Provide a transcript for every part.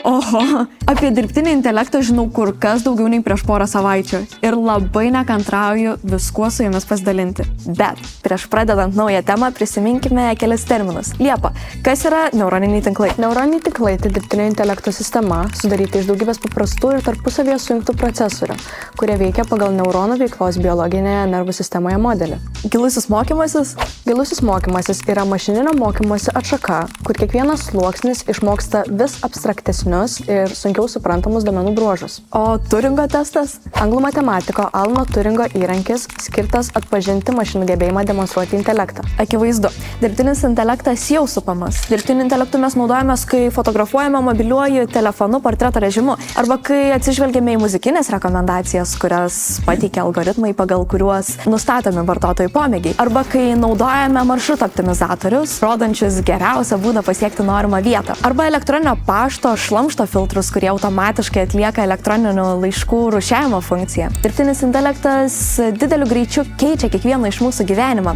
Oho, apie dirbtinį intelektą žinau kur kas daugiau nei prieš porą savaičių ir labai nekantrauju viskuo su jumis pasidalinti. Bet prieš pradedant naują temą prisiminkime kelis terminus. Liepa, kas yra neuroniniai tinklai? Neuroniniai tinklai tai dirbtinio intelekto sistema, sudaryta iš daugybės paprastų ir tarpusavėje sujungtų procesorių, kurie veikia pagal neuronų veiklos biologinėje nervų sistemoje modelį. Gilusis mokymasis? Gilusis mokymasis yra mašininio mokymosi atšaka, kur kiekvienas sluoksnis išmoksta vis abstraktesnius ir sunkiau suprantamus duomenų bruožus. O Turingo testas? Anglų matematiko Alano Turingo įrankis skirtas atpažinti mašinų gebėjimą demonstruoti intelektą. Akivaizdu, dirbtinis intelektas jau supamas. Dirbtiniu intelektu mes naudojamės, kai fotografuojame mobiliuoju telefonu portreto režimu, arba kai atsižvelgiame į muzikinės rekomendacijas, kurias pateikia algoritmai, pagal kuriuos nustatomi vartotojų pomėgiai, arba kai naudojame maršruto optimizatorius, rodančius geriausią būdą pasiekti norimą vietą, arba elektroninio pašto šlamšto filtrus, kurie automatiškai atlieka elektroninių laiškų rūšiavimo funkciją. Dirbtinis intelektas dideliu greičiu keičia kiekvieną iš mūsų gyvenimą.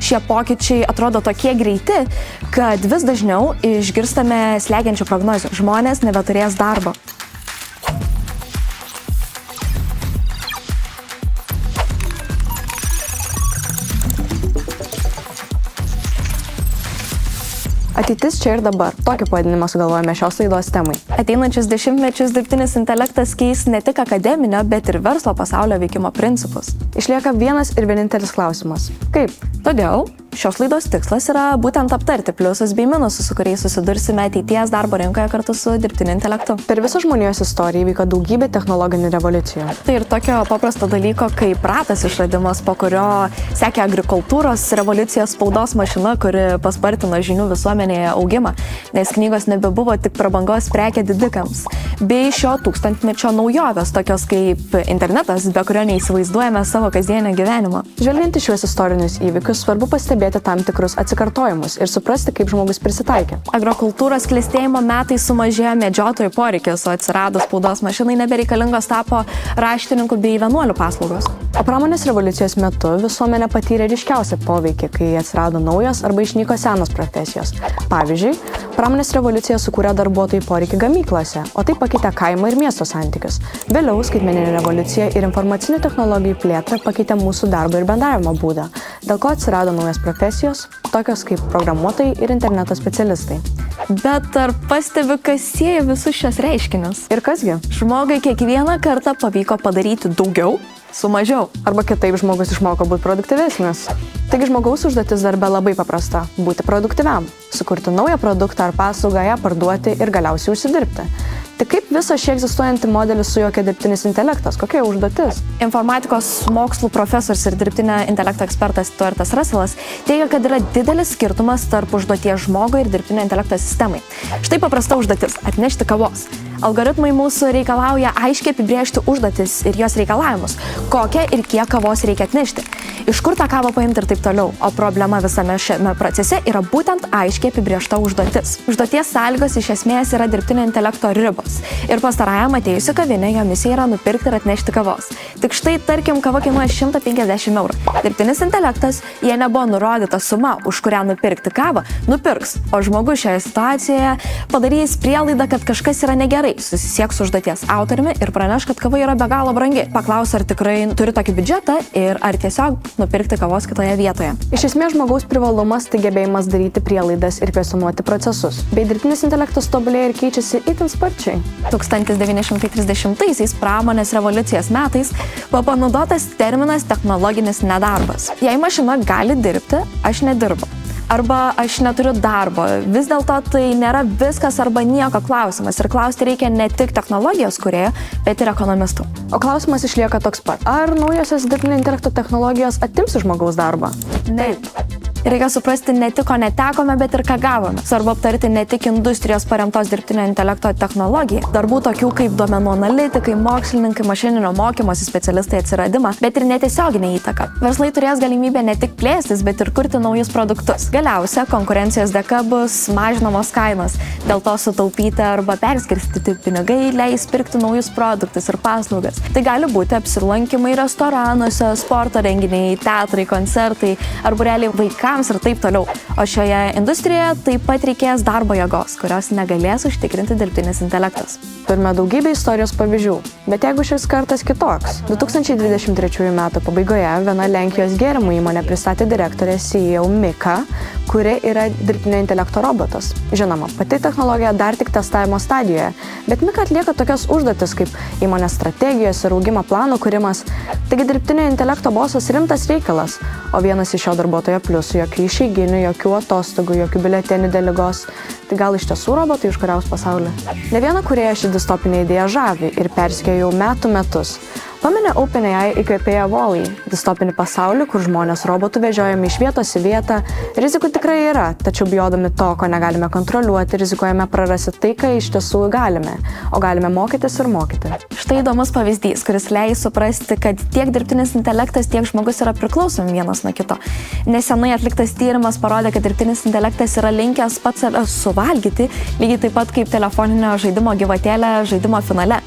Šie pokyčiai atrodo tokie greiti, kad vis dažniau išgirstame slegiančių prognozių. Žmonės nebeturės darbo. Ateitis čia ir dabar. Tokį pavadinimą sugalvojame šios laidos temai. Ateinančius dešimtmečius dirbtinis intelektas keis ne tik akademinio, bet ir verslo pasaulio veikimo principus. Išlieka vienas ir vienintelis klausimas. Kaip? Todėl šios laidos tikslas yra būtent aptarti pliusus bei minusus, su kuriais susidursime ateities darbo rinkoje kartu su dirbtiniu intelektu. Per visą žmonijos istoriją įvyko daugybė technologinių revoliucijų. Tai ir tokio paprasto dalyko kaip ratas išradimas, po kurio sekė agrikultūros revoliucija, spaudos mašina, kuri paspartino žinių visuomenėje augimą, nes knygos nebebuvo tik prabangos prekė didikams. Bei šio tūkstantmečio naujovės, tokios kaip internetas, be kurio neįsivaizduojame savo kasdienio gyvenimo. Žvelgiant į šiuos istorinius įvykius, svarbu pastebėti tam tikrus atsikartojimus ir suprasti, kaip žmogus prisitaikė. Agrokultūros klestėjimo metais sumažėjo medžiotojų poreikis, o atsiradus spaudos mašinai nebereikalingos tapo raštininkų bei vienuolių paslaugos. O pramonės revoliucijos metu visuomenė patyrė ryškiausią poveikį, kai atsirado naujos arba išnyko senos profesijos. Pavyzdžiui, pramonės revoliucija sukūrė darbuotojų poreikį gamyklose, o tai pakeitė kaimo ir miesto santykius. Vėliau skaitmeninė revoliucija ir informacinių technologijų plėtra pakeitė mūsų darbo ir bendravimo būdą, dėl ko atsirado naujas profesijos, tokios kaip programuotojai ir interneto specialistai. Bet ar pastebi, kas sieja visus šios reiškinius? Ir kasgi? Žmogui kiekvieną kartą pavyko padaryti daugiau su mažiau. Arba kitaip žmogus išmoko būti produktyvesnis. Taigi žmogaus užduotis darbe labai paprasta – būti produktyviam, sukurti naują produktą ar paslaugą, ją parduoti ir galiausiai užsidirbti. Tik kaip visą šį egzistuojantį modelį sujokia dirbtinis intelektas? Kokia užduotis? Informatikos mokslų profesorius ir dirbtinio intelekto ekspertas Stuartas Russellas teigia, kad yra didelis skirtumas tarp užduoties žmogui ir dirbtinio intelekto sistemai. Štai paprasta užduotis – atnešti kavos. Algoritmai mūsų reikalauja aiškiai apibrėžti užduotis ir jos reikalavimus, kokią ir kiek kavos reikia atnešti, iš kur tą kavą paimti ir taip toliau. O problema visame šiame procese yra būtent aiškiai apibrėžta užduotis. Užduoties sąlygos iš esmės yra dirbtinio intelekto ribos. Ir pastarajam atėjusi kavinė jo misija yra nupirkti ir atnešti kavos. Tik štai, tarkim, kava kainuoja 150 eurų. Dirbtinis intelektas, jei nebuvo nurodyta suma, už kurią nupirkti kavą, nupirks. O žmogus šioje situacijoje padarys prielaidą, kad kažkas yra negerai, susisieks su užduoties autoriumi ir praneš, kad kava yra be galo brangi. Paklaus, ar tikrai turi tokį biudžetą ir ar tiesiog nupirkti kavos kitoje vietoje. Iš esmės žmogaus privalumas tai gebėjimas daryti prielaidas ir kvestionuoti procesus. Bei dirbtinis intelektas tobulėja ir keičiasi itin sparčiai. 1930-aisiais pramonės revoliucijos metais buvo panaudotas terminas technologinis nedarbas. Jei mašina gali dirbti, aš nedirbu. Arba aš neturiu darbo. Vis dėlto tai nėra viskas arba nieko klausimas. Ir klausti reikia ne tik technologijos kūrėjų, bet ir ekonomistų. O klausimas išlieka toks pat. Ar naujosios dirbtinio intelekto technologijos atims iš žmogaus darbą? Taip. Reikia suprasti ne tik, ko netekome, bet ir ką gavome. Svarbu aptarti ne tik industrijos paremtos dirbtinio intelekto technologiją, darbų tokių kaip duomenų analitikai, mokslininkai, mašininio mokymosi specialistai atsiradimą, bet ir netiesioginę įtaką. Verslai turės galimybę ne tik plėstis, bet ir kurti naujus produktus. Galiausia, konkurencijos dėka bus mažinamos kainos, dėl to sutaupyti arba perskirstyti pinigai leis pirkti naujus produktus ir paslaugas. Tai gali būti apsilankymai restoranuose, sporto renginiai, teatrai, koncertai ar būreliai vaikams vaikams ir taip toliau. O šioje industrijoje taip pat reikės darbo jėgos, kurios negalės užtikrinti dirbtinis intelektas. Turime daugybę istorijos pavyzdžių, bet jeigu šis kartas kitoks. 2023 m. pabaigoje viena Lenkijos gėrimų įmonė pristatė direktorę CEO Mika, kuri yra dirbtinio intelekto robotas. Žinoma, pati technologija dar tik testavimo stadijoje, bet Mika atlieka tokias užduotis kaip įmonės strategijos ir augimo plano kūrimas. Taigi dirbtinio intelekto bosas rimtas reikalas, o vienas iš šio darbuotojo pliusų: jokių išeiginių, jokių atostogų, jokių biuletenių dėl ligos. Tai gal iš tiesų robotai užkariaus pasaulį? Ne viena kūrėja ši distopinė idėja žavi ir persekioja jau metus. Pameni OpenAI įkvėpėją Wall-E, distopinį pasaulį, kur žmonės robotų vežiojami iš vietos į vietą. Rizikų tikrai yra, tačiau bijodami to, ko negalime kontroliuoti, rizikuojame prarasti tai, ką iš tiesų galime, o galime mokytis ir mokyti. Štai įdomus pavyzdys, kuris leis suprasti, kad tiek dirbtinis intelektas, tiek žmogus yra priklausomi vienas nuo kito. Nesenai atliktas tyrimas parodė, kad dirbtinis intelektas yra linkęs pats save suvalgyti, lygiai taip pat kaip telefoninio žaidimo gyvatėlė žaidimo finale.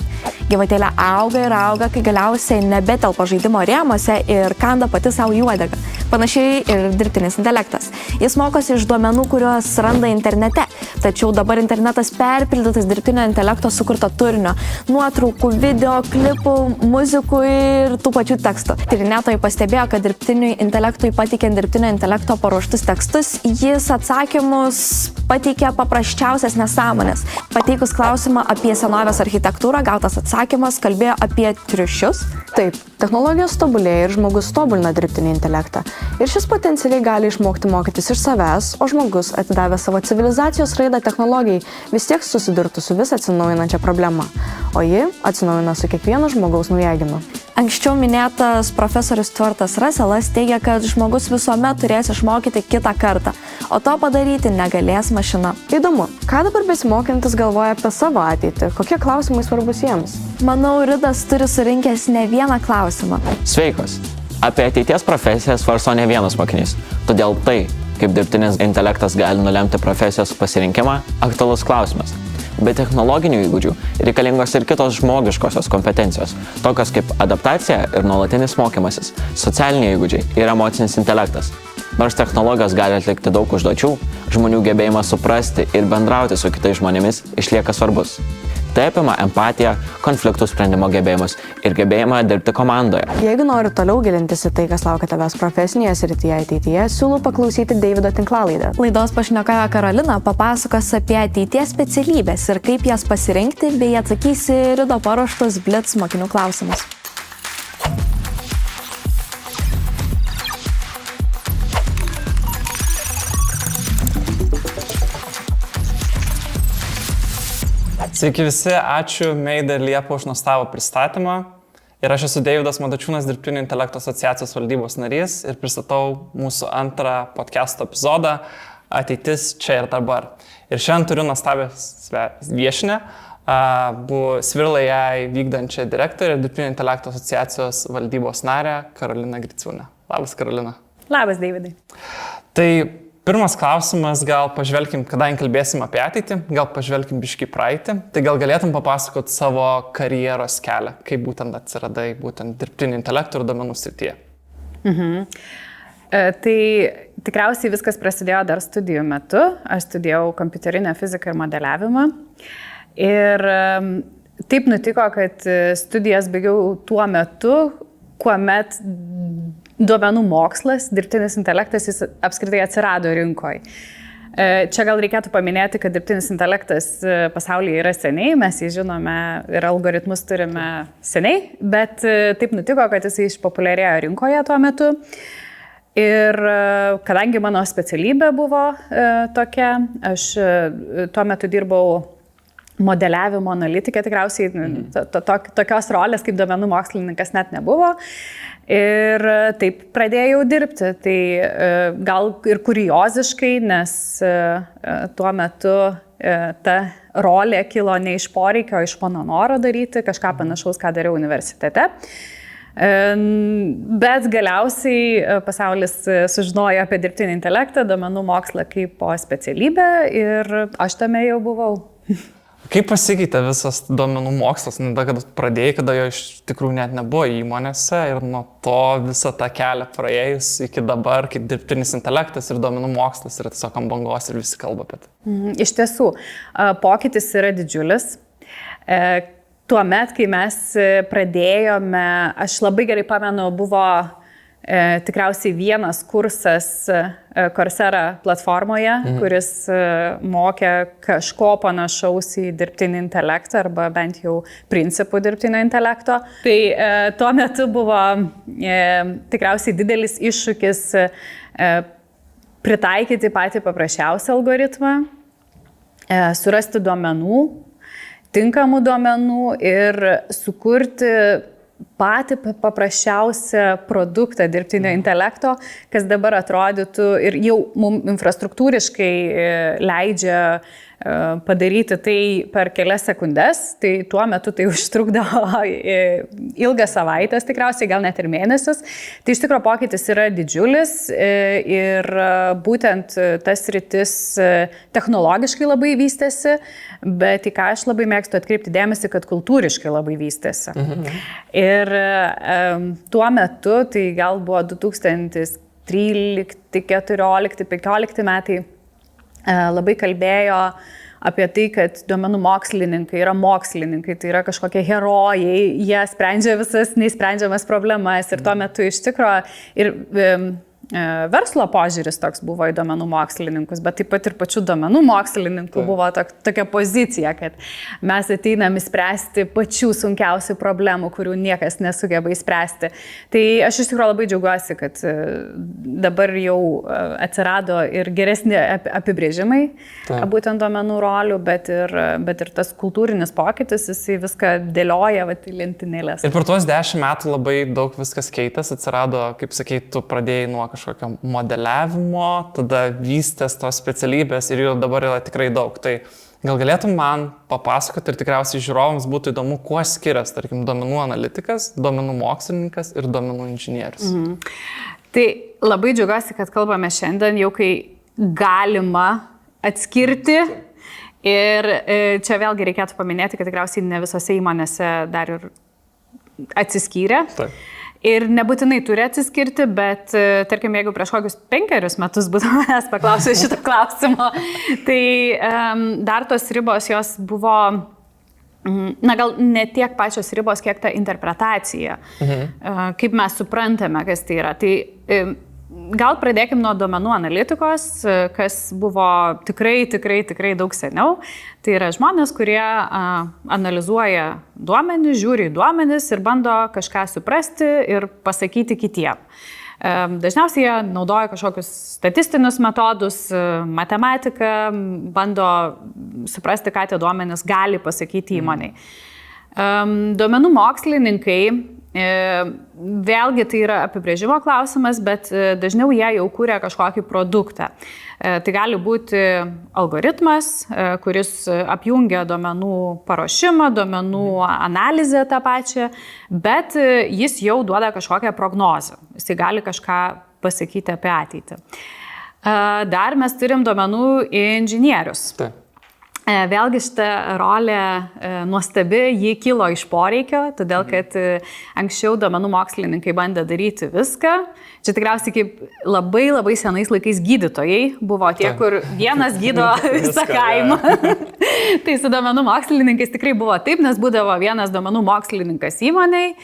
Gyvatėlė auga ir auga, kai galiausiai nebetelpa žaidimo rėmuose ir kanda pati savo į uodegą. Panašiai ir dirbtinis intelektas. Jis mokosi iš duomenų, kuriuos randa internete. Tačiau dabar internetas perpildytas dirbtinio intelekto sukurto turinio. Nuotraukų, video, klipų, muzikų ir tų pačių tekstų. Tyrinėtojai pastebėjo, kad dirbtiniui intelektui pateikiant dirbtinio intelekto paruoštus tekstus, jis atsakymus pateikė paprasčiausias nesąmonės. Pateikus klausimą apie senovės architektūrą, gautas atsakymas kalbėjo apie triušius. Taip, technologijos tobulėja ir žmogus tobulina dirbtinį intelektą. Ir šis potencialiai gali išmokti mokytis iš savęs, o žmogus, atidavęs savo civilizacijos raidą technologijai, vis tiek susidurtų su vis atsinaujinančia problema. O ji atsinaujina su kiekvieno žmogaus naujagimiu. Anksčiau minėtas profesorius Stuartas Russellas teigia, kad žmogus visuomet turės išmokyti kitą kartą, o to padaryti negalės mašina. Įdomu, ką dabar besimokantis galvoja apie savo ateitį? Kokie klausimai svarbus jiems? Manau, Ridas turi surinkęs ne vieną klausimą. Sveikos! Apie ateities profesiją svarsto ne vienas mokinys. Todėl tai, kaip dirbtinis intelektas gali nulemti profesijos pasirinkimą, aktualus klausimas. Be technologinių įgūdžių reikalingos ir kitos žmogiškosios kompetencijos, tokios kaip adaptacija ir nuolatinis mokymasis, socialiniai įgūdžiai ir emocinis intelektas. Nors technologijos gali atlikti daug užduočių, žmonių gebėjimas suprasti ir bendrauti su kitais žmonėmis išlieka svarbus. Tai apima empatiją, konfliktų sprendimo gebėjimus ir gebėjimą dirbti komandoje. Jeigu nori toliau gilintis į tai, kas laukia tavęs profesinėje srityje ateityje, siūlau paklausyti Deivido tinklalaidę. Laidos pašnekovė Karolina papasakos apie ateities specialybės ir kaip jas pasirinkti, bei atsakys į Rido paruoštus Blitz mokinių klausimus. Sveiki visi, ačiū Meida ir Liepa už nuostabų pristatymą. Ir aš esu Deividas Matačiūnas, Dirbtinio intelekto asociacijos valdybos narys ir pristatau mūsų antrą podcast'o epizodą Ateitis čia ir dabar. Ir šiandien turiu nuostabę viešinę, Svirl.ai vykdančią direktorę ir Dirbtinio intelekto asociacijos valdybos narę Karoliną Griciūnę. Labas, Karolina. Labas, Deividai. Tai pirmas klausimas, gal pažvelkim, kadangi kalbėsim apie ateitį, gal pažvelkim biškį praeitį, tai gal galėtum papasakoti savo karjeros kelią, kaip būtent atsiradai būtent dirbtinio intelekto ir duomenų srityje. Tai tikriausiai viskas prasidėjo dar studijų metu. Aš studijavau kompiuterinę fiziką ir modeliavimą. Ir taip nutiko, kad studijas baigiau tuo metu, kuomet duomenų mokslas, dirbtinis intelektas, jis apskritai atsirado rinkoje. Čia gal reikėtų paminėti, kad dirbtinis intelektas pasaulyje yra seniai, mes jį žinome ir algoritmus turime seniai, bet taip nutiko, kad jis išpopuliarėjo rinkoje tuo metu. Ir kadangi mano specialybė buvo tokia, aš tuo metu dirbau modeliavimo analitikė, tikriausiai tokios rolės kaip duomenų mokslininkas net nebuvo. Ir taip pradėjau dirbti. Tai gal ir kurioziškai, nes tuo metu ta rolė kilo ne iš poreikio, o iš mano noro daryti kažką panašaus, ką dariau universitete. Bet galiausiai pasaulis sužinojo apie dirbtinį intelektą, duomenų mokslą kaip po specialybę ir aš tame jau buvau. Kaip pasikeitė visas duomenų mokslas, kada pradėjai, kada jo iš tikrųjų net nebuvo įmonėse ir nuo to visą tą kelią praėjus iki dabar, kaip dirbtinis intelektas ir duomenų mokslas yra tiesiog ant bangos ir visi kalba apie tai? Iš tiesų, pokytis yra didžiulis. Tuomet, kai mes pradėjome, aš labai gerai pamenu, buvo tikriausiai vienas kursas Coursera platformoje, kuris mokė kažko panašaus į dirbtinį intelektą arba bent jau principų dirbtinio intelekto. Tai tuo metu buvo tikriausiai didelis iššūkis pritaikyti patį paprasčiausią algoritmą, surasti duomenų, tinkamų duomenų ir sukurti patį paprasčiausią produktą dirbtinio intelekto, kas dabar atrodytų ir jau mums infrastruktūriškai leidžia padaryti tai per kelias sekundės, tai tuo metu tai užtrukdavo ilgas savaitės, tikriausiai gal net ir mėnesius. Tai iš tikrųjų pokytis yra didžiulis ir būtent tas sritis technologiškai labai vystėsi, bet į ką aš labai mėgstu atkreipti dėmesį, kad kultūriškai labai vystėsi. Ir tuo metu, tai gal buvo 2013, 2014, 2015 metai, labai kalbėjo apie tai, kad duomenų mokslininkai yra mokslininkai, tai yra kažkokie herojai, jie sprendžia visas neįsprendžiamas problemas ir tuo metu iš tikrųjų ir verslo požiūris toks buvo į duomenų mokslininkus, bet taip pat ir pačių duomenų mokslininkų buvo tokia pozicija, kad mes ateiname spręsti pačių sunkiausių problemų, kurių niekas nesugeba įspręsti. Tai aš iš tikrųjų labai džiaugiuosi, kad dabar jau atsirado ir geresni apibrėžimai būtent duomenų rolių, bet ir tas kultūrinis pokytis, jisai viską dėlioja į lentynėlės. Ir per tuos 10 metų labai daug viskas keitės, atsirado, kaip sakai, tu pradėjai nuo kažkokio modeliavimo, tada vystės tos specialybės ir jų dabar yra tikrai daug. Tai gal galėtum man papasakoti ir tikriausiai žiūrovams būtų įdomu, kuo skiriasi, tarkim, duomenų analitikas, duomenų mokslininkas ir duomenų inžinierius. Tai labai džiaugiuosi, kad kalbame šiandien, jau kai galima atskirti. Ir čia vėlgi reikėtų paminėti, kad tikriausiai ne visose įmonėse dar ir atsiskyrė. Taip. Ir nebūtinai turi atsiskirti, bet tarkim, jeigu prieš kokius 5 metus būtų manęs paklausę šito klausimo, tai dar tos ribos jos buvo, na gal ne tiek pačios ribos, kiek ta interpretacija, kaip mes suprantame, kas tai yra. Tai gal pradėkim nuo duomenų analitikos, kas buvo tikrai daug seniau. Tai yra žmonės, kurie analizuoja duomenis, žiūri į duomenis ir bando kažką suprasti ir pasakyti kitiem. Dažniausiai jie naudoja kažkokius statistinius metodus, matematiką, bando suprasti, ką tie duomenys gali pasakyti įmonei. Duomenų mokslininkai, vėlgi tai yra apibrėžimo klausimas, bet dažniau jie jau kūrė kažkokį produktą. Tai gali būti algoritmas, kuris apjungia duomenų paruošimą, duomenų analizę tą pačią, bet jis jau duoda kažkokią prognozę. Jis gali kažką pasakyti apie ateitį. Dar mes turim duomenų inžinierius. Taip. Vėlgi šitą rolę nuostabi, ji kilo iš poreikio, todėl kad anksčiau duomenų mokslininkai bandė daryti viską. Čia tikriausiai kaip labai senais laikais gydytojai buvo tie, kur vienas gydo visą kaimą. Tai su duomenų mokslininkais tikrai buvo taip, nes būdavo vienas duomenų mokslininkas įmonei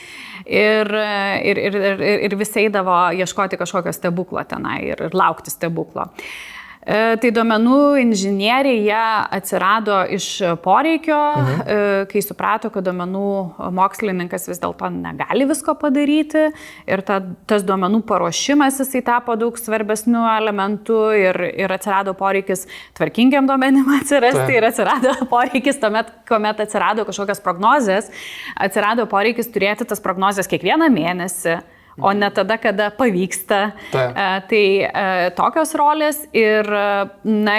ir visi eidavo ieškoti kažkokio stebuklo tenai ir laukti stebuklo. Tai duomenų inžinieriai jie atsirado iš poreikio, kai suprato, kad duomenų mokslininkas vis dėlto negali visko padaryti ir tas duomenų paruošimas jisai tapo daug svarbesnių elementų ir atsirado poreikis tvarkingiam duomenim atsirasti ir atsirado poreikis tuomet, kuomet atsirado kažkokios prognozės, atsirado poreikis turėti tas prognozės kiekvieną mėnesį, o ne tada, kada pavyksta. Tai tokios rolės ir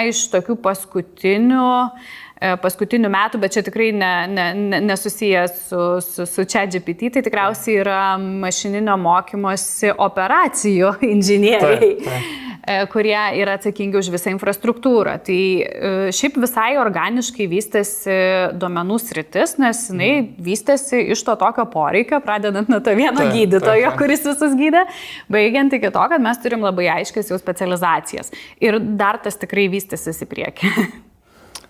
iš tokių paskutinių metų, bet čia tikrai nesusijęs su ChatGPT, tai tikriausiai yra mašininio mokymosi operacijų inžinieriai. kurie yra atsakingi už visą infrastruktūrą. Tai šiaip visai organiškai vystėsi duomenų sritis, nes jinai vystėsi iš to tokio poreikio, pradedant nuo to vieno gydytojo, kuris visus gydė, baigiant iki to, kad mes turim labai aiškias jau specializacijas. Ir dar tas tikrai vystysis į priekį.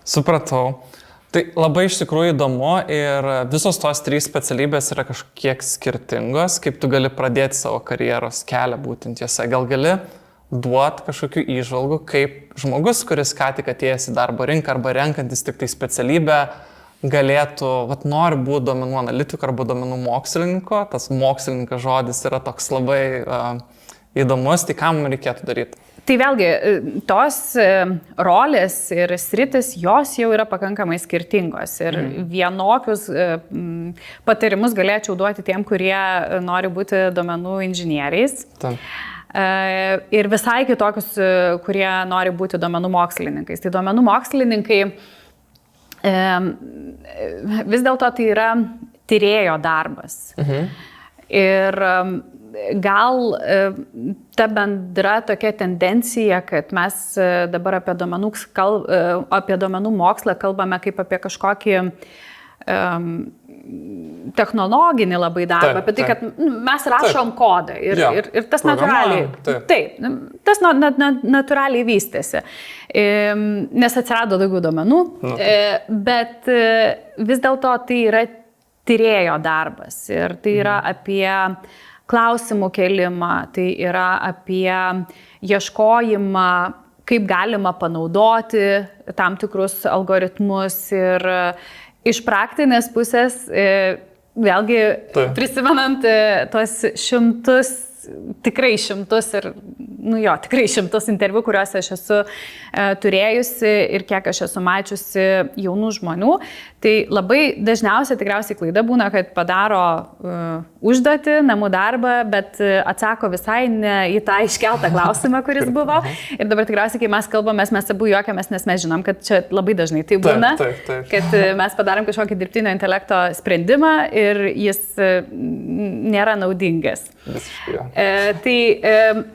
Supratau. Tai labai iš tikrųjų įdomu ir visos tos 3 specialybės yra kažkiek skirtingos, kaip tu gali pradėti savo karjeros kelią būtent jose. Gal gali duoti kažkokių įžvalgų, kaip žmogus, kuris ką tik atėjęs į darbo rinką arba renkantis tik tai specialybę, galėtų, nori būti duomenų analitiku arba duomenų mokslininko. Tas mokslininkas žodis yra toks labai įdomus, tai ką mums reikėtų daryti? Tai vėlgi, tos rolės ir sritis, jos jau yra pakankamai skirtingos ir vienokius patarimus galėčiau duoti tiem, kurie nori būti duomenų inžinieriais. Ir visai kitokius, kurie nori būti duomenų mokslininkais. Tai duomenų mokslininkai vis dėlto tai yra tyrėjo darbas. Ir gal ta bendra tokia tendencija, kad mes dabar apie duomenų mokslą kalbame kaip apie kažkokį technologinį labai darbą, apie tai, kad mes rašom kodą ir tas natūraliai, tas natūraliai vystėsi, nes atsirado daugiau duomenų, bet vis dėlto tai yra tyrėjo darbas ir tai yra apie klausimų kėlimą, tai yra apie ieškojimą, kaip galima panaudoti tam tikrus algoritmus ir iš praktinės pusės, vėlgi prisimenant tos tikrai šimtus interviu, kuriuos aš esu turėjusi ir kiek aš esu mačiusi jaunų žmonių, tai labai dažniausiai tikriausiai klaida būna, kad padaro užduotį, namų darbą, bet atsako visai ne į tą iškeltą klausimą, kuris buvo. Ir dabar tikriausiai, kai mes kalbamės, mes abu juokiamės, nes mes žinom, kad čia labai dažnai tai būna, kad mes padarom kažkokį dirbtinio intelekto sprendimą ir jis nėra naudingas. Tai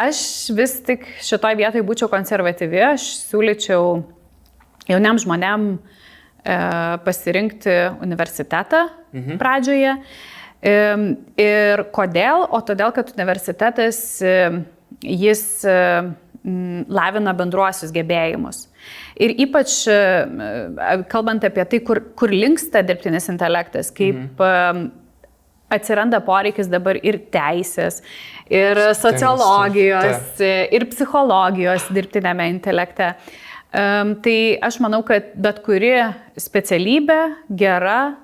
aš vis tik šitoj vietoj būčiau konservatyvi, aš siūlyčiau jauniam žmonėm pasirinkti universitetą pradžioje. Ir kodėl? O todėl, kad universitetas jis lavina bendruosius gebėjimus. Ir ypač kalbant apie tai, kur linksta dirbtinis intelektas, kaip atsiranda poreikis dabar ir teisės, ir sociologijos, ir psichologijos dirbtinėme intelekte. Tai aš manau, kad bet kuri specialybė gera,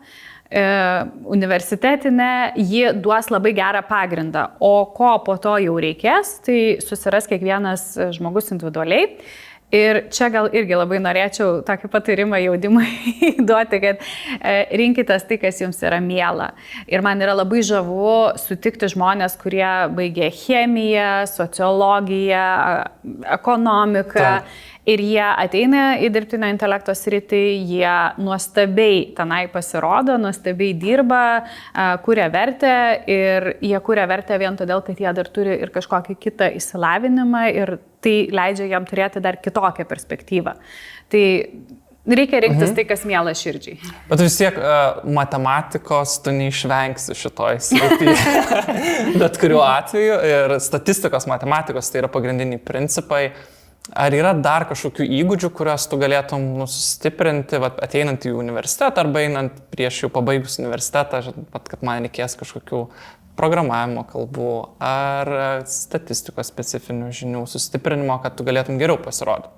universitetinė, ji duos labai gerą pagrindą. O ko po to jau reikės, tai susiras kiekvienas žmogus individualiai. Ir čia gal irgi labai norėčiau tokį patarimą jaunimui duoti, kad rinkitės tai, kas jums yra miela. Ir man yra labai žavu sutikti žmonės, kurie baigė chemiją, sociologiją, ekonomiką. Ir jie ateina į dirbtinio intelekto sritį, jie nuostabiai tenai pasirodo, nuostabiai dirba, kuria vertę ir jie kuria vertę vien todėl, kad jie dar turi ir kažkokį kitą išsilavinimą ir tai leidžia jam turėti dar kitokią perspektyvą. Tai reikia rinktis tai, kas miela širdžiai. Bet vis tiek matematikos tu neišvengsi šitoj srityje. Bet kuriuo atveju ir statistikos matematikos tai yra pagrindiniai principai. Ar yra dar kažkokių įgūdžių, kuriuos tu galėtum sustiprinti, ateinant į universitetą arba einant prieš jau pabaigus universitetą, kad man reikės kažkokių programavimo kalbų ar statistikos specifinių žinių sustiprinimo, kad tu galėtum geriau pasirodyti?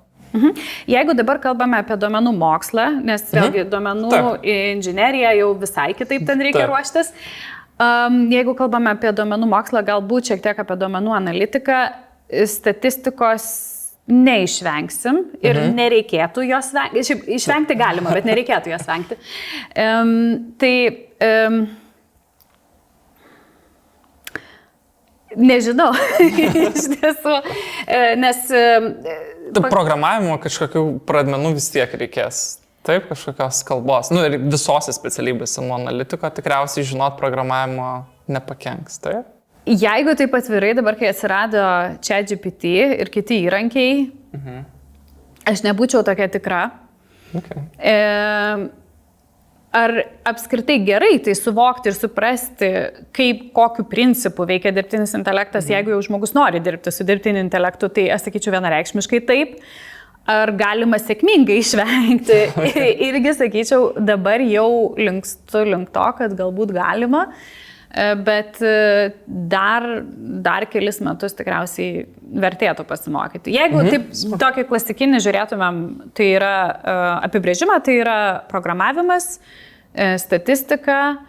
Jeigu dabar kalbame apie duomenų mokslą, nes vėlgi duomenų inžineriją jau visai kitaip ten reikia ruoštis. Jeigu kalbame apie duomenų mokslą, galbūt šiek tiek apie duomenų analitiką, statistikos neišvengsim ir nereikėtų jos vengti. Išvengti galima, bet nereikėtų jos vengti. Nežinau, iš tiesų, nes... Programavimo kažkokių pradmenų vis tiek reikės. Taip, kažkokios kalbos. Ir visose specialybėse nuo analitiko tikriausiai žinot programavimo nepakenks, taip? Jeigu taip atvirai dabar, kai atsirado ChatGPT ir kiti įrankiai, aš nebūčiau tokia tikra. Okay. Ar apskritai gerai tai suvokti ir suprasti, kokiu principu veikia dirbtinis intelektas, jeigu jau žmogus nori dirbti su dirbtiniu intelektu, tai aš sakyčiau vienareikšmiškai taip. Ar galima sėkmingai išvengti? Irgi sakyčiau, dabar jau linkstu link to, kad galbūt galima, bet dar kelis metus tikriausiai vertėtų pasimokyti. Jeigu taip tokį klasikinį žiūrėtumėm, tai yra apibrėžimą, tai yra programavimas, statistika,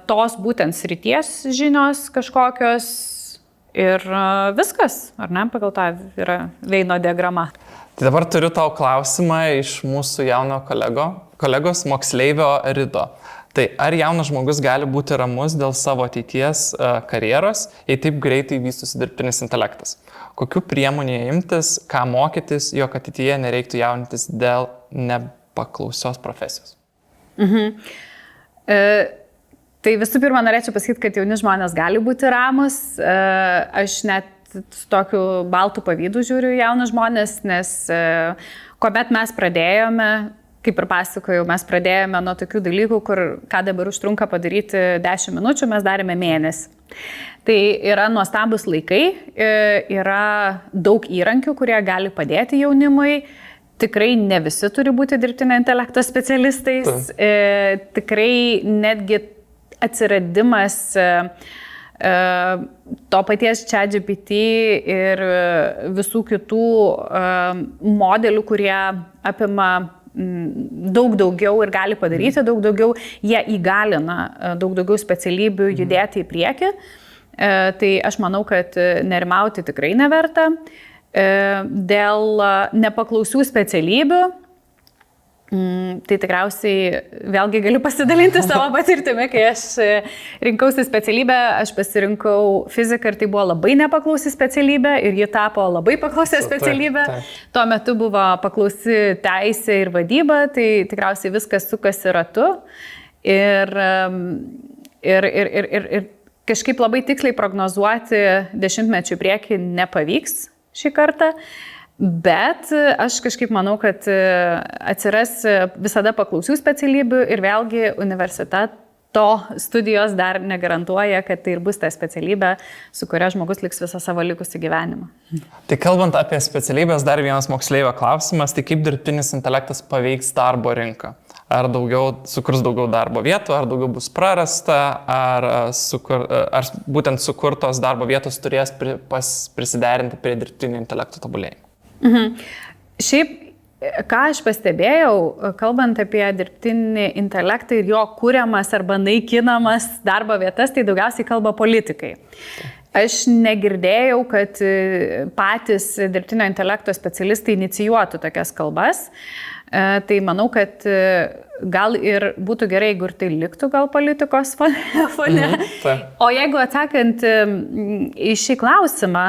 tos būtent srities žinios kažkokios ir viskas, ar ne, pagal tą yra Veino diagrama. Tai dabar turiu tau klausimą iš mūsų jauno kolegos moksleivio Rido. Tai ar jaunas žmogus gali būti ramus dėl savo ateities karjeros, jei taip greitai vystosi dirbtinis intelektas? Kokių priemonių imtis, ką mokytis, jog ateityje nereiktų jaunintis dėl nepaklausios profesijos? Tai visų pirma, norėčiau pasakyti, kad jauni žmonės gali būti ramus. Aš net su tokiu baltų pavydu žiūriu jaunus žmonės, nes kuomet mes pradėjome, kaip ir pasakojau, mes pradėjome nuo tokių dalykų, ką dabar užtrunka padaryti 10 minučių, mes darėme mėnesį. Tai yra nuostabus laikai, yra daug įrankių, kurie gali padėti jaunimui. Tikrai ne visi turi būti dirbtinio intelekto specialistais. Tikrai netgi atsiradimas to paties ChatGPT ir visų kitų modelių, kurie apima daug daugiau ir gali padaryti daug daugiau, jie įgalina daug daugiau specialybių judėti į priekį. Tai aš manau, kad nerimauti tikrai neverta. Dėl nepaklausių specialybių, tai tikriausiai vėlgi galiu pasidalinti savo patirtimi, kai aš rinkausi specialybę, aš pasirinkau fiziką ir tai buvo labai nepaklausi specialybė ir ji tapo labai paklausia specialybė. Tuo metu buvo paklausi teisė ir vadyba, tai tikriausiai viskas sukasi ratu ir kažkaip labai tiksliai prognozuoti 10 mečių į priekį nepavyks šį kartą. Bet aš kažkaip manau, kad atsiras visada paklausių specialybių ir vėlgi universiteto studijos dar negarantuoja, kad tai ir bus ta specialybė, su kuria žmogus liks visą savo likusį gyvenimą. Tai kalbant apie specialybės, dar vienas moksleivio klausimas, tai kaip dirbtinis intelektas paveiks darbo rinką? Ar sukurs daugiau darbo vietų, ar daugiau bus prarasta, ar būtent sukurtos darbo vietos turės prisiderinti prie dirbtinio intelekto tobulėjimo? Šiaip, ką aš pastebėjau, kalbant apie dirbtinį intelektą ir jo kūriamas arba naikinamas darbo vietas, tai daugiausiai kalba politikai. Aš negirdėjau, kad patys dirbtinio intelekto specialistai inicijuotų tokias kalbas. Tai manau, kad gal ir būtų gerai, jeigu ir tai liktų gal politikos fone. O jeigu atsakant į šį klausimą,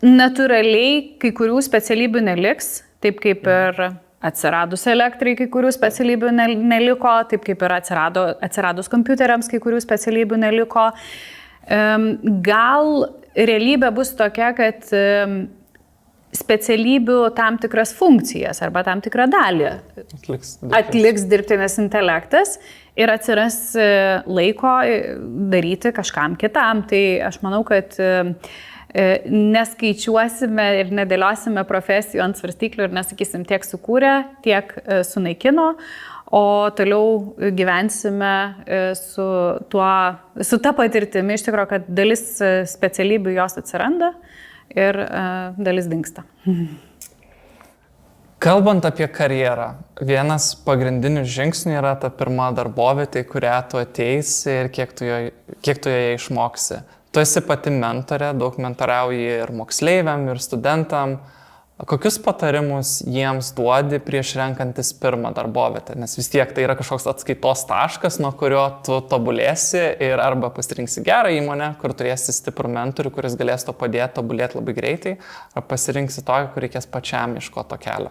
natūraliai kai kurių specialybių neliks, taip kaip ir atsiradus elektrai kai kurių specialybių neliko, taip kaip ir atsiradus kompiuteriams kai kurių specialybių neliko. Gal realybė bus tokia, kad specialybių tam tikras funkcijas arba tam tikrą dalį atliks dirbtinis intelektas ir atsiras laiko daryti kažkam kitam. Tai aš manau, kad neskaičiuosime ir nedėliosime profesijų ant svarstyklių ir nesakysim tiek sukūrė, tiek sunaikino, o toliau gyvensime su ta patirtimi, iš tikrųjų, kad dalis specialybių jos atsiranda ir dalis dingsta. Kalbant apie karjerą, vienas pagrindinių žingsnių yra ta pirma darbovietė, kurią tu ateisi ir kiek tu joje išmoksi. Tu esi pati mentorė, daug mentorauji ir moksleiviam, ir studentam. Kokius patarimus jiems duodi prieš renkantis pirmą darbovietę? Nes vis tiek tai yra kažkoks atskaitos taškas, nuo kurio tu tobulėsi ir arba pasirinksi gerą įmonę, kur turėsi stiprų mentorių, kuris galės to padėti tobulėti labai greitai, ar pasirinksi tokį, kur reikės pačiam ieškoti to kelio.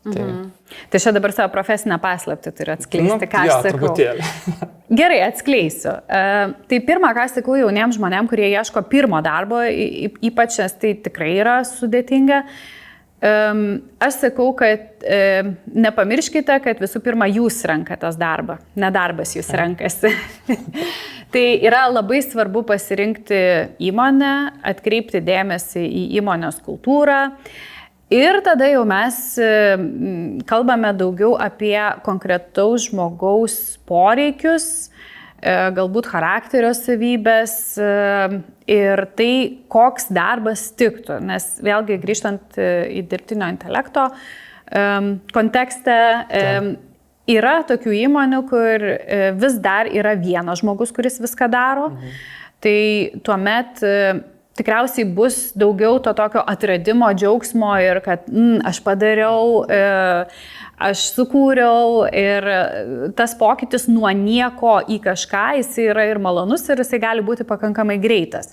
Tai čia dabar savo profesinę paslaptį turi atskleisti, ką aš sakau. Truputėlį. Gerai, atskleisiu. Tai pirmą, ką sakau jauniems žmonėms, kurie ieško pirmo darbo, ypač nes tai tikrai yra sudėtinga, aš sakau, kad nepamirškite, kad visų pirma jūs renkatės darbą, ne darbas jūs renkasi. Tai yra labai svarbu pasirinkti įmonę, atkreipti dėmesį į įmonės kultūrą. Ir tada jau mes kalbame daugiau apie konkretaus žmogaus poreikius, galbūt charakterio savybės ir tai, koks darbas tiktų. Nes vėlgi grįžtant į dirbtinio intelekto kontekste, yra tokių įmonių, kur vis dar yra vienas žmogus, kuris viską daro. Tai tuomet tikriausiai bus daugiau to tokio atradimo džiaugsmo ir kad aš padariau, aš sukūriau ir tas pokytis nuo nieko į kažką, jis yra ir malonus ir jisai gali būti pakankamai greitas.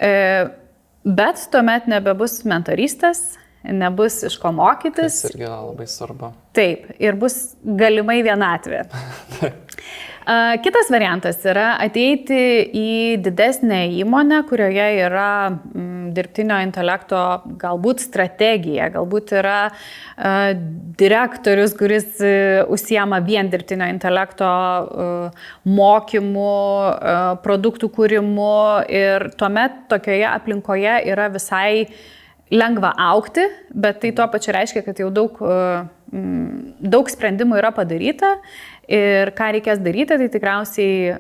Bet tuomet nebebus mentorystės, nebus iš ko mokytis. Tas irgi yra labai svarbu. Taip, ir bus galimai vienatvė. Kitas variantas yra ateiti į didesnę įmonę, kurioje yra dirbtinio intelekto galbūt strategija, galbūt yra direktorius, kuris užsiema vien dirbtinio intelekto mokymu, produktų kūrimu ir tuomet tokioje aplinkoje yra visai lengva augti, bet tai tuo pačiu reiškia, kad jau daug sprendimų yra padaryta ir ką reikės daryti, tai tikriausiai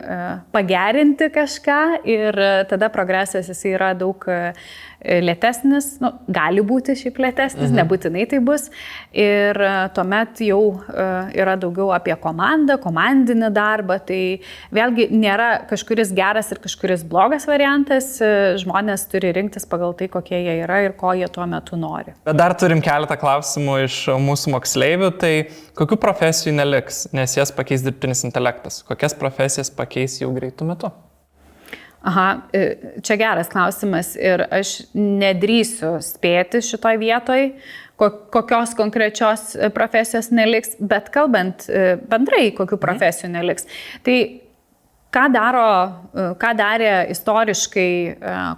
pagerinti kažką ir tada progresas jis yra daug lėtesnis, gali būti šiaip lėtesnis, nebūtinai tai bus ir tuomet jau yra daugiau apie komandą, komandinį darbą, tai vėlgi nėra kažkuris geras ir kažkuris blogas variantas, žmonės turi rinktis pagal tai, kokie jie yra ir ko jie tuo metu nori. Bet dar turim keletą klausimų iš mūsų moksleivių, tai kokių profesijų neliks, nes jas pakeis dirbtinis intelektas, kokias profesijas pakeis jau greitų metu? Aha, čia geras klausimas ir aš nedrįsiu spėti šitoj vietoj, kokios konkrečios profesijos neliks, bet kalbant bendrai, kokių profesijų neliks. Tai ką darė istoriškai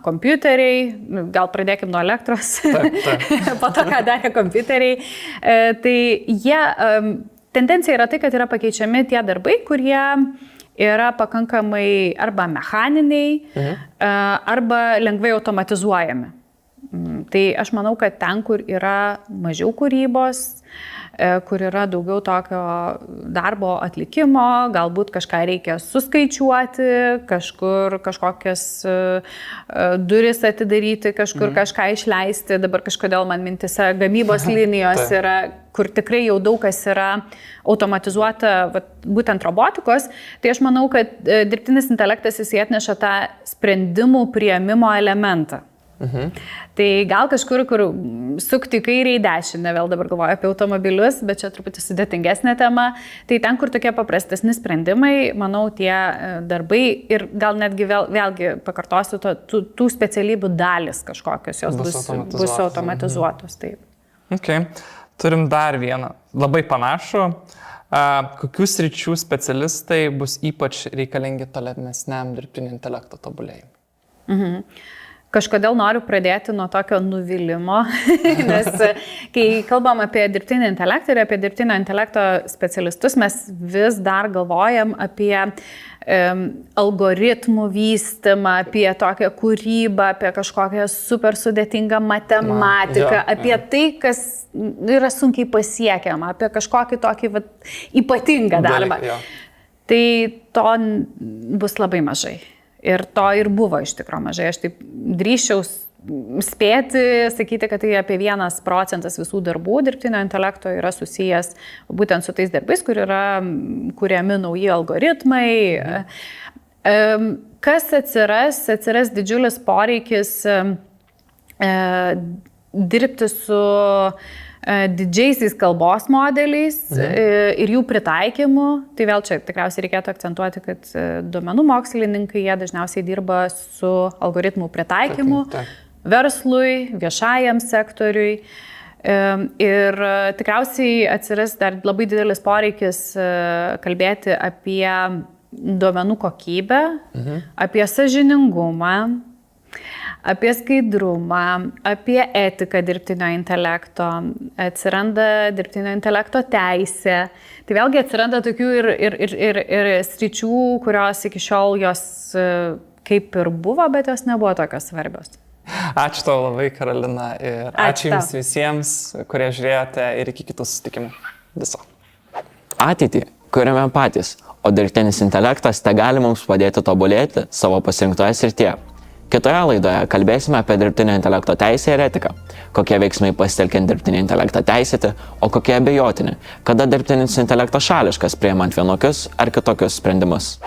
kompiuteriai, gal pradėkim nuo elektros, po to ką darė kompiuteriai, tai tendencija yra tai, kad yra pakeičiami tie darbai, kurie yra pakankamai arba mechaniniai, arba lengvai automatizuojami. Tai aš manau, kad ten, kur yra mažiau kūrybos, kur yra daugiau tokio darbo atlikimo, galbūt kažką reikia suskaičiuoti, kažkur kažkokias duris atidaryti, kažkur kažką išleisti, dabar kažkodėl man mintise gamybos linijos yra, kur tikrai jau daug kas yra automatizuota, būtent robotikos, tai aš manau, kad dirbtinis intelektas jis atneša tą sprendimų priėmimo elementą. Tai gal kažkur, kur sukti kairį į dešinę, vėl dabar galvoju apie automobilius, bet čia truputį sudėtingesnė tema, tai ten, kur tokie paprastesni sprendimai, manau, tie darbai ir gal netgi vėlgi pakartosiu, tų specialybių dalis kažkokios, jos bus automatizuotos. Taip. Okay. Turim dar vieną, labai panašų. Kokių sričių specialistai bus ypač reikalingi tolimesniam dirbtinio intelekto tobulėjimui? Kažkodėl noriu pradėti nuo tokio nuvilimo, nes kai kalbam apie dirbtinį intelektą ir apie dirbtinio intelekto specialistus, mes vis dar galvojam apie algoritmų vystymą, apie tokią kūrybą, apie kažkokią super sudėtingą matematiką, apie tai, kas yra sunkiai pasiekiama, apie kažkokį tokį ypatingą darbą. Tai to bus labai mažai. Ir to ir buvo iš tikrųjų mažai. Aš taip drįsčiau spėti, sakyti, kad tai apie 1% visų darbų dirbtinio intelekto yra susijęs būtent su tais darbais, kur yra kuriami nauji algoritmai. Kas atsiras didžiulis poreikis dirbti su didžiaisiais kalbos modeliais ir jų pritaikymu. Tai vėl čia tikriausiai reikėtų akcentuoti, kad duomenų mokslininkai, jie dažniausiai dirba su algoritmų pritaikymu verslui, viešajam sektoriui. Ir tikriausiai atsiras dar labai didelis poreikis kalbėti apie duomenų kokybę, apie sąžiningumą, apie skaidrumą, apie etiką dirbtinio intelekto, atsiranda dirbtinio intelekto teisė. Tai vėlgi atsiranda tokių ir sričių, kurios iki šiol jos kaip ir buvo, bet jos nebuvo tokios svarbios. Ačiū tau labai, Karolina, ir ačiū jums visiems, kurie žiūrėjote, ir iki kitų susitikimų. Viso. Ateitį kuriame patys, o dirbtinis intelektas te gali mums padėti tobulėti savo pasirinktoje srityje. Kitoje laidoje kalbėsime apie dirbtinio intelekto teisę ir etiką, kokie veiksmai pasitelkiant dirbtinį intelektą teisėti, o kokie abejotini, kada dirbtinis intelektas šališkas priimant vienokius ar kitokius sprendimus.